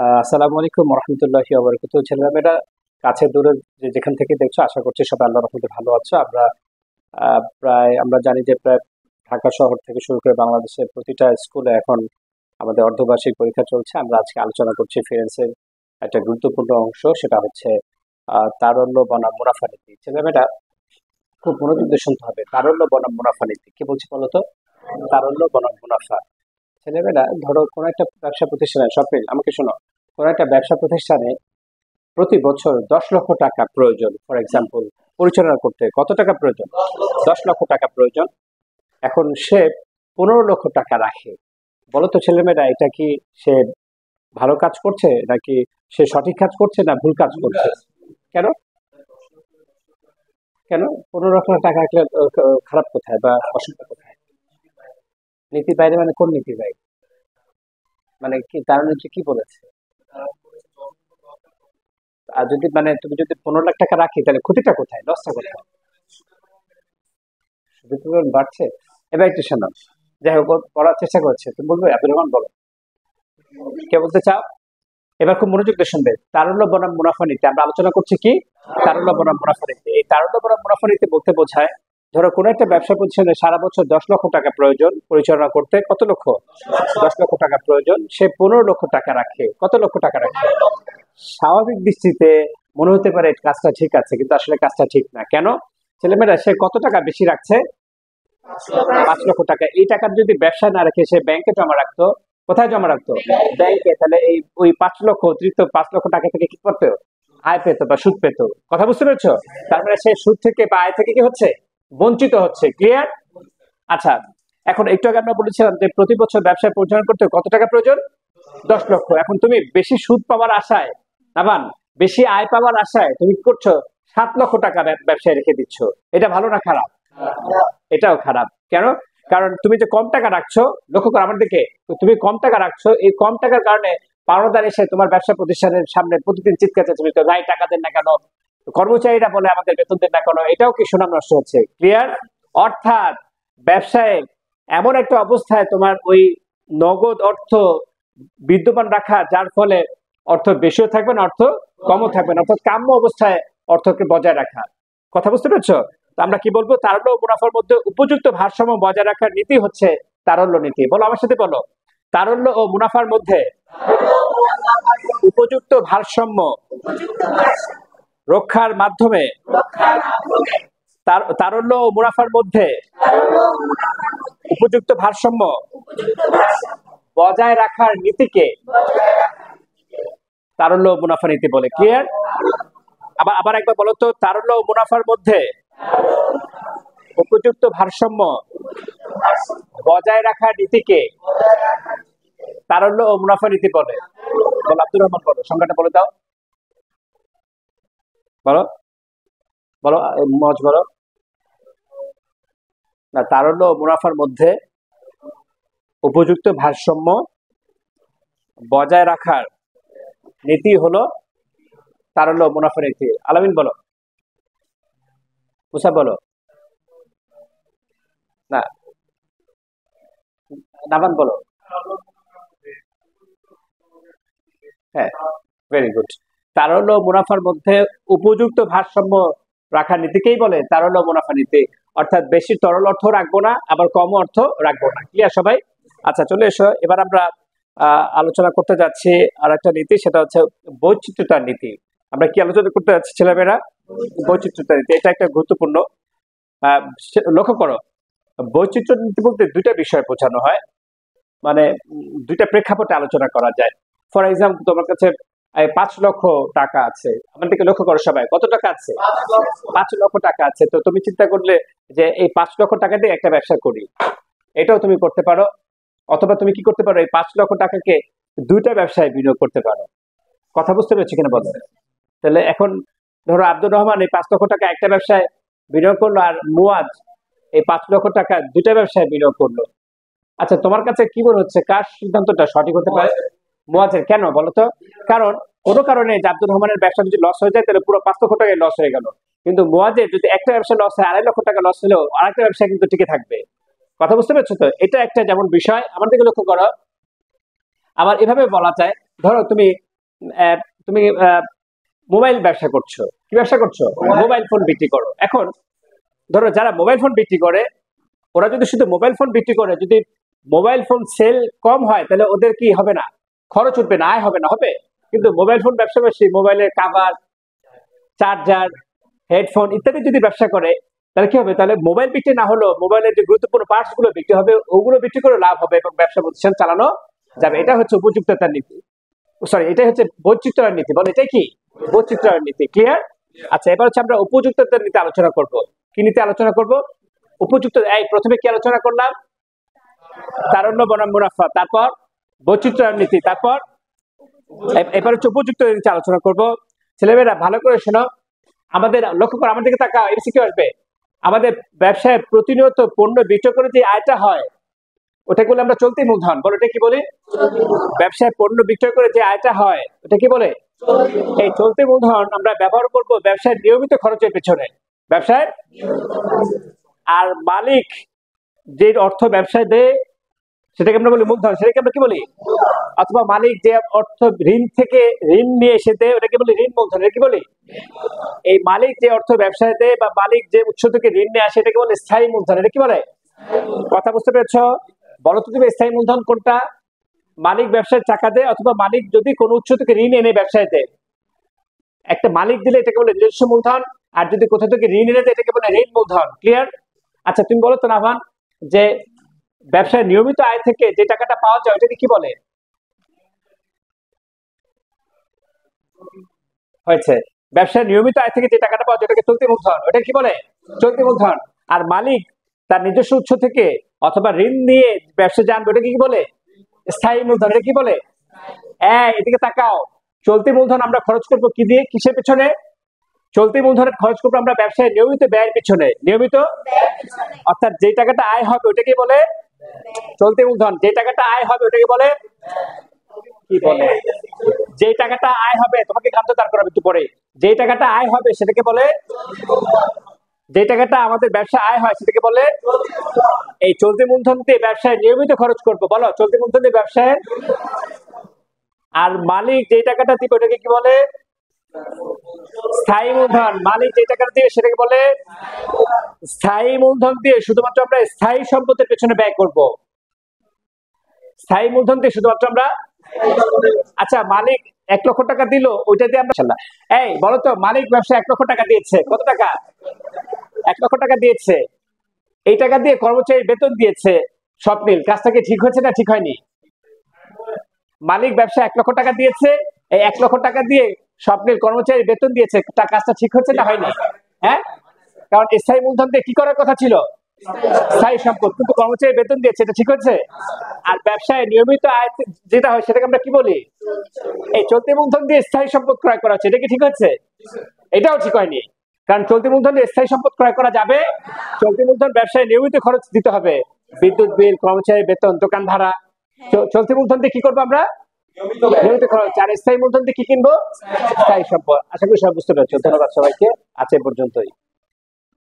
আসসালামু আলাইকুম রহমতুল্লাহি ওয়া বারাকাতুহু। ছেলেমেয়েরা কাছে দূরে যেখান থেকে দেখছো, আশা করছি সবাই আল্লাহর রহমতে ভালো আছো। আমরা জানি যে প্রায় ঢাকা শহর থেকে শুরু করে বাংলাদেশের প্রতিটা স্কুলে এখন আমাদের অর্ধবার্ষিক পরীক্ষা চলছে। আমরা আজকে আলোচনা করছি ফিরেন্সের একটা গুরুত্বপূর্ণ অংশ, সেটা হচ্ছে তারল্য বনাম মুনাফা নীতি। ছেলেমেয়েরা খুব মনোযোগ দিয়ে শুনতে হবে। তারল্য বনাম মুনাফা নীতি কি বলছি বলো তো? তারল্য বনাম মুনাফা। ছেলেমেয়েরা ধরো কোনো একটা ব্যবসা প্রতিষ্ঠানে, স্বপ্নিল আমাকে শোনো, কোনো একটা ব্যবসা প্রতিষ্ঠানে প্রতি বছর 10 লক্ষ টাকা প্রয়োজন। ফর এক্সাম্পল, পরিচালনা করতে কত টাকা প্রয়োজন? 10 লক্ষ টাকা প্রয়োজন। এখন সে 15 লক্ষ টাকা রাখে। বলো তো ছেলেমেয়েরা, এটা কি সে ভালো কাজ করছে, নাকি সে সঠিক কাজ করছে, না ভুল কাজ করছে? কেন? কেন 15 লক্ষ টাকা রাখলে খারাপ কোথায় বা অসুবিধা কোথায়? নীতি বাইরে মানে কোন নীতি বাইরে? মানে কি তার নিচে কি বলেছে? আর যদি মানে তুমি যদি 15 লাখ টাকা রাখি, তাহলে ক্ষতিটা কোথায়, লসটা কোথায়? বিদ্যুৎ বাড়ছে। এবার একটু শোনো, যাই হোক, ও পড়ার চেষ্টা করছে, তুমি বলবে আব্দুর রহমান বলো, কে বলতে চাও? এবার খুব মনোযোগ দিয়ে শুনবে। তারল্য বনাম মুনাফা নীতি আমরা আলোচনা করছি কি? তারল্য বনাম মুনাফা নীতি। এই তারল্য বনাম মুনাফা নীতি বলতে বোঝায়, ধরো কোনো একটা ব্যবসা প্রতিষ্ঠানে সারা বছর 10 লক্ষ টাকা প্রয়োজন পরিচালনা করতে। কত লক্ষ? 10 লক্ষ টাকা প্রয়োজন। সে 15 লক্ষ টাকা রাখে। কত লক্ষ টাকা রাখে? স্বাভাবিক দৃষ্টিতে মনে হতে পারে কাজটা ঠিক আছে, কিন্তু আসলে কাজটা ঠিক না। কেন? ছেলেমেয়েরা, সে কত টাকা বেশি রাখছে? 5 লক্ষ টাকা। এই টাকা যদি ব্যবসায় না রেখে সে ব্যাংকে জমা রাখতো, কোথায় জমা রাখতো? ব্যাংকে। তাহলে এই ওই 5 লক্ষ, অতিরিক্ত 5 লক্ষ টাকা থেকে কি করতো? আয় পেতো বা সুদ পেতো। কথা বুঝতে পেরেছো? তার মানে সে সুদ থেকে বা আয় থেকে কি হচ্ছে? বঞ্চিত হচ্ছে। ক্লিয়ার? আচ্ছা, এখন একটু আগে আমরা বলেছিলাম যে প্রতি বছর ব্যবসায় পরিচালনা করতে কত টাকা প্রয়োজন? 10 লক্ষ। এখন তুমি বেশি সুদ পাওয়ার আশায়, নাবান, বেশি আয় পাওয়ার আশায় তুমি কি করছো? 7 লক্ষ টাকা ব্যবসায় রেখে দিচ্ছ। এটা ভালো না খারাপ? এটাও খারাপ। কেন? কারণ তুমি যে কম টাকা রাখছো, লক্ষ্য করো আমার দিকে, তো তুমি কম টাকা রাখছো, এই কম টাকার কারণে পাওনাদার এসে তোমার ব্যবসা প্রতিষ্ঠানের সামনে প্রতিদিন চিৎকার চেঁচামেচি করে, ভাই টাকা দেন না কেন, কর্মচারীরা বলে আমাদের বেতন দেন না কেন। এটাও কি সুনাম নষ্ট হচ্ছে? ক্লিয়ার? অর্থাৎ ব্যবসায় এমন একটা অবস্থায় তোমার ওই নগদ অর্থ বিদ্যমান রাখা, যার ফলে অর্থ বেশিও থাকবে না, অর্থ কমও থাকবে না, অর্থাৎ কাম্য অবস্থায় অর্থকে বজায় রাখা। কথা বুঝতে পেরেছো? তো আমরা কি বলবো? তারল্য ও মুনাফার মধ্যে উপযুক্ত ভারসাম্য বজায় রাখার নীতি হচ্ছে তারল্য নীতি। বলো আমার সাথে, বলো। তারল্য ও মুনাফার মধ্যে উপযুক্ত ভারসাম্য রক্ষার মাধ্যমে তারল্য ও মুনাফার মধ্যে উপযুক্ত ভারসাম্য বজায় রাখার নীতিকে তারল্য ও মুনাফা নীতি বলে। ক্লিয়ার? আবার আবার একবার বলো তো, তারল্য ও মুনাফার মধ্যে উপযুক্ত ভারসাম্য বজায় রাখার নীতিকে তারল্য ও মুনাফা নীতি বলে। বলো আব্দুর রহমান, বলো, সংখ্যাটা বলে দাও। বলো, বলো মজ, বলো। না, তারল্য ও মুনাফার মধ্যে উপযুক্ত ভারসাম্য বজায় রাখার নীতি হলো তারল্য ও মুনাফা নীতি। আলামিন বলো, মুসা বলো। না, নাবান বলো। হ্যাঁ, ভেরি গুড। তারল্য ও মুনাফার মধ্যে উপযুক্ত ভারসাম্য রাখার নীতিকেই বলে তারল্য ও মুনাফা নীতি। অর্থাৎ বেশি তরল অর্থ রাখবো না, আবার কম অর্থ রাখবো না। ক্লিয়ার সবাই? আচ্ছা, চলে এসো। এবার আমরা আলোচনা করতে যাচ্ছি আর একটা নীতি, সেটা হচ্ছে বৈচিত্র্যতার নীতি। আমরা কি আলোচনা করতে যাচ্ছি ছেলেমেয়েরা? বৈচিত্র্যতার নীতি। এটা একটা গুরুত্বপূর্ণ। লক্ষ্য করো, বৈচিত্র্য নীতি বলতে দুইটা বিষয় বোঝানো হয়, মানে দুইটা প্রেক্ষাপটে আলোচনা করা যায়। ফর এক্সাম্পল, তোমার কাছে 5 লক্ষ টাকা আছে। আমাদেরকে লক্ষ্য করো সবাই, কত টাকা আছে? 5 লক্ষ টাকা আছে। তো তুমি চিন্তা করলে যে এই 5 লক্ষ টাকা দিয়ে একটা ব্যবসা করি, এটাও তুমি করতে পারো। অথবা তুমি কি করতে পারো, এই 5 লক্ষ টাকাকে দুইটা ব্যবসায় বিনিয়োগ করতে পারো। কথা বুঝতে পেরেছি কিনা বলো? তাহলে এখন ধরো আব্দুর রহমান এই 5 লক্ষ টাকা একটা ব্যবসায় বিনিয়োগ করলো, আর মুয়াজ এই 5 লক্ষ টাকা দুইটা ব্যবসায় বিনিয়োগ করলো। আচ্ছা, তোমার কাছে কি মনে হচ্ছে কার সিদ্ধান্তটা সঠিক হতে পারে? মুয়াজের। কেন বলো তো? কারণ কোনো কারণে যে আব্দুর রহমানের ব্যবসা যদি লস হয়ে যায়, তাহলে পুরো 5 লক্ষ টাকায় লস হয়ে গেল। কিন্তু মুয়াজের যদি একটা ব্যবসা লস হয়, 2.5 লক্ষ টাকা লস হলেও আরেকটা ব্যবসা কিন্তু টিকে থাকবে। কথা বুঝতে পেরেছো তো? এটা একটা যেমন বিষয়। আমার দিকে লক্ষ্য করো। আবার এভাবে বলা যায়, ধরো তুমি তুমি মোবাইল ব্যবসা করছো, কি ব্যবসা করছো? মোবাইল ফোন বিক্রি করো। এখন ধরো যারা মোবাইল ফোন বিক্রি করে, ওরা যদি শুধু মোবাইল ফোন বিক্রি করে, যদি মোবাইল ফোন সেল কম হয়, তাহলে ওদের কি হবে না? খরচ উঠবে না, আয় হবে না? হবে। কিন্তু মোবাইল ফোন ব্যবসা বেশি, মোবাইলের কাভার, চার্জার, হেডফোন ইত্যাদি যদি ব্যবসা করে, তাহলে কি হবে? তাহলে মোবাইল বিক্রি না হলেও মোবাইলের যে গুরুত্বপূর্ণ পার্টস গুলো বিক্রি হবে, ওগুলো বিক্রি করে লাভ হবে এবং ব্যবসা প্রতিষ্ঠান চালানো যাবে। এটা হচ্ছে উপযুক্ততার নীতি, সরি, এটাই হচ্ছে বৈচিত্র্যের নীতি। বলে এটাই কি? বৈচিত্র্যের নীতি। ক্লিয়ার? আচ্ছা, এবার হচ্ছে আমরা উপযুক্ততার নীতি আলোচনা করব। কি নীতি আলোচনা করব? উপযুক্ত। এই প্রথমে কি আলোচনা করলাম? তারল্য বনাম মুনাফা, তারপর বৈচিত্র্যের নীতি, তারপর এবার হচ্ছে উপযুক্ত নীতি আলোচনা করব। ছেলেমেয়েরা ভালো করে শোনো, আমাদের লক্ষ্য করো, আমার দিকে তাকাও, এমসিকিউ আসবে। আমাদের ব্যবসায় প্রতিনিয়ত পণ্য বিক্রয় করে যে আয়টা হয়, ওটাকে বলে আমরা চলতি মূলধন। বলো, এটা কি বলে? ব্যবসায় পণ্য বিক্রয় করে যে আয়টা হয়, ওটা কি বলে? এই চলতি মূলধন আমরা ব্যবহার করব ব্যবসায় নিয়মিত খরচের পেছনে। ব্যবসায় আর মালিক যে অর্থ ব্যবসায় দেয়, সেটাকে আমরা বলি মূলধন। সেটাকে আমরা কি বলি? অথবা মালিক যে অর্থ ঋণ থেকে ঋণ নিয়ে এসে দেয়, ওটাকে বলি ঋণ মূলধন। এটা কি বলি? এই মালিক যে অর্থ ব্যবসায় দেয় বা মালিক যে উৎস থেকে ঋণ নিয়ে আসে, এটাকে বলে স্থায়ী মূলধন। এটা কি বলে? কথা বুঝতে পেরেছো? বলো তো তুমি, স্থায়ী মূলধন কোনটা? মালিক ব্যবসায় টাকা দেয়, অথবা মালিক যদি কোনো উৎস থেকে ঋণ এনে ব্যবসায় দেয়। একটা মালিক দিলে এটাকে বলে নিজস্ব মূলধন, আর যদি কোথা থেকে ঋণ এনে দেয়, এটাকে বলে ঋণ মূলধন। ক্লিয়ার? আচ্ছা, তুমি বলো তো নাভান, যে ব্যবসায় নিয়মিত আয় থেকে যে টাকাটা পাওয়া যায়, ওটাকে কি বলে? হয়েছে। ব্যবসায় নিয়মিত আয় থেকে যে টাকাটা পাওয়া যায়, ওটাকে চলতি মূলধন। ওটা কি বলে? চলতি মূলধন। আর মালিক তার নিজস্ব উৎস থেকে অথবা ঋণ নিয়ে ব্যবসা জানবে, ওটাকে কি বলে? স্থায়ী মূলধন। এটা কি বলে? এদিকে তাকাও। চলতি মূলধন আমরা খরচ করব কি দিয়ে? কিসের পেছনে? চলতি মূলধনের খরচ করবো আমরা ব্যবসায় নিয়মিত ব্যয়ের পিছনে। নিয়মিত, অর্থাৎ যে টাকাটা আয় হবে ওটাকে বলে চলতি মূলধন। যে টাকাটা আয় হবে ওটাকে বলে কি বলে? যে টাকাটা আয় হবে, তোমাকে কান্ত দাঁড় করাবে একটু পরে। যে টাকাটা আয় হবে সেটাকে বলে, যে টাকাটা আমাদের ব্যবসা আয় হয় সেটাকে বলে। এই চলতি মূলধন দিয়ে ব্যবসায় নিয়মিত খরচ করবো। বলো, চলতি মূলধন দিয়ে ব্যবসায়। আর মালিক যে টাকাটা দিবে ওটাকে কি বলে? স্থায়ী মূলধন। মালিক যে টাকাটা দিবে সেটাকে বলে স্থায়ী মূলধন। দিয়ে শুধুমাত্র আমরা স্থায়ী সম্পদের পেছনে ব্যয় করব। স্থায়ী মূলধন দিয়ে শুধুমাত্র আমরা। আচ্ছা, মালিক 1 লক্ষ টাকা দিল, ওইটা দিয়ে আমরা। এই বলো তো, মালিক ব্যবসা 1 লক্ষ টাকা দিয়েছে। কত টাকা? 1 লক্ষ টাকা দিয়েছে। এই টাকা দিয়ে কর্মচারী বেতন দিয়েছে। স্বপ্নিল, কাজটা কি ঠিক হয়েছে না ঠিক হয়নি? মালিক ব্যবসা 1 লক্ষ টাকা দিয়েছে, এই 1 লক্ষ টাকা দিয়ে স্বপ্নিল কর্মচারী বেতন দিয়েছে। কাজটা ঠিক হচ্ছে না হয়নি? হ্যাঁ, কারণ স্থায়ী মূলধন দিয়ে কি করার কথা ছিল? স্থায়ী সম্পদ। কিন্তু কর্মচারী বেতন দিয়েছে, এটা ঠিক হচ্ছে? আর ব্যবসায় নিয়মিত আয় যেটা হয় সেটাকে আমরা কি বলি? এই চলতি মূলধন দিয়ে স্থায়ী সম্পদ ক্রয় করা হচ্ছে। এটা কি ঠিক হচ্ছে? এটাও ঠিক হয়নি, কারণ চলতি মূলধন দিয়ে স্থায়ী সম্পদ ক্রয় করা যাবে। চলতি মূলধন ব্যবসায় নিয়মিত খরচ দিতে হবে, বিদ্যুৎ বিল, কর্মচারী বেতন, দোকান ভাড়া। চলতি মূলধন দিয়ে কি করবো আমরা? নিয়মিত খরচ। আর স্থায়ী মূলধন দিয়ে কি কিনবো? স্থায়ী সম্পদ। আশা করি সব বুঝতে পারছো। ধন্যবাদ সবাইকে। আজ এ পর্যন্তই।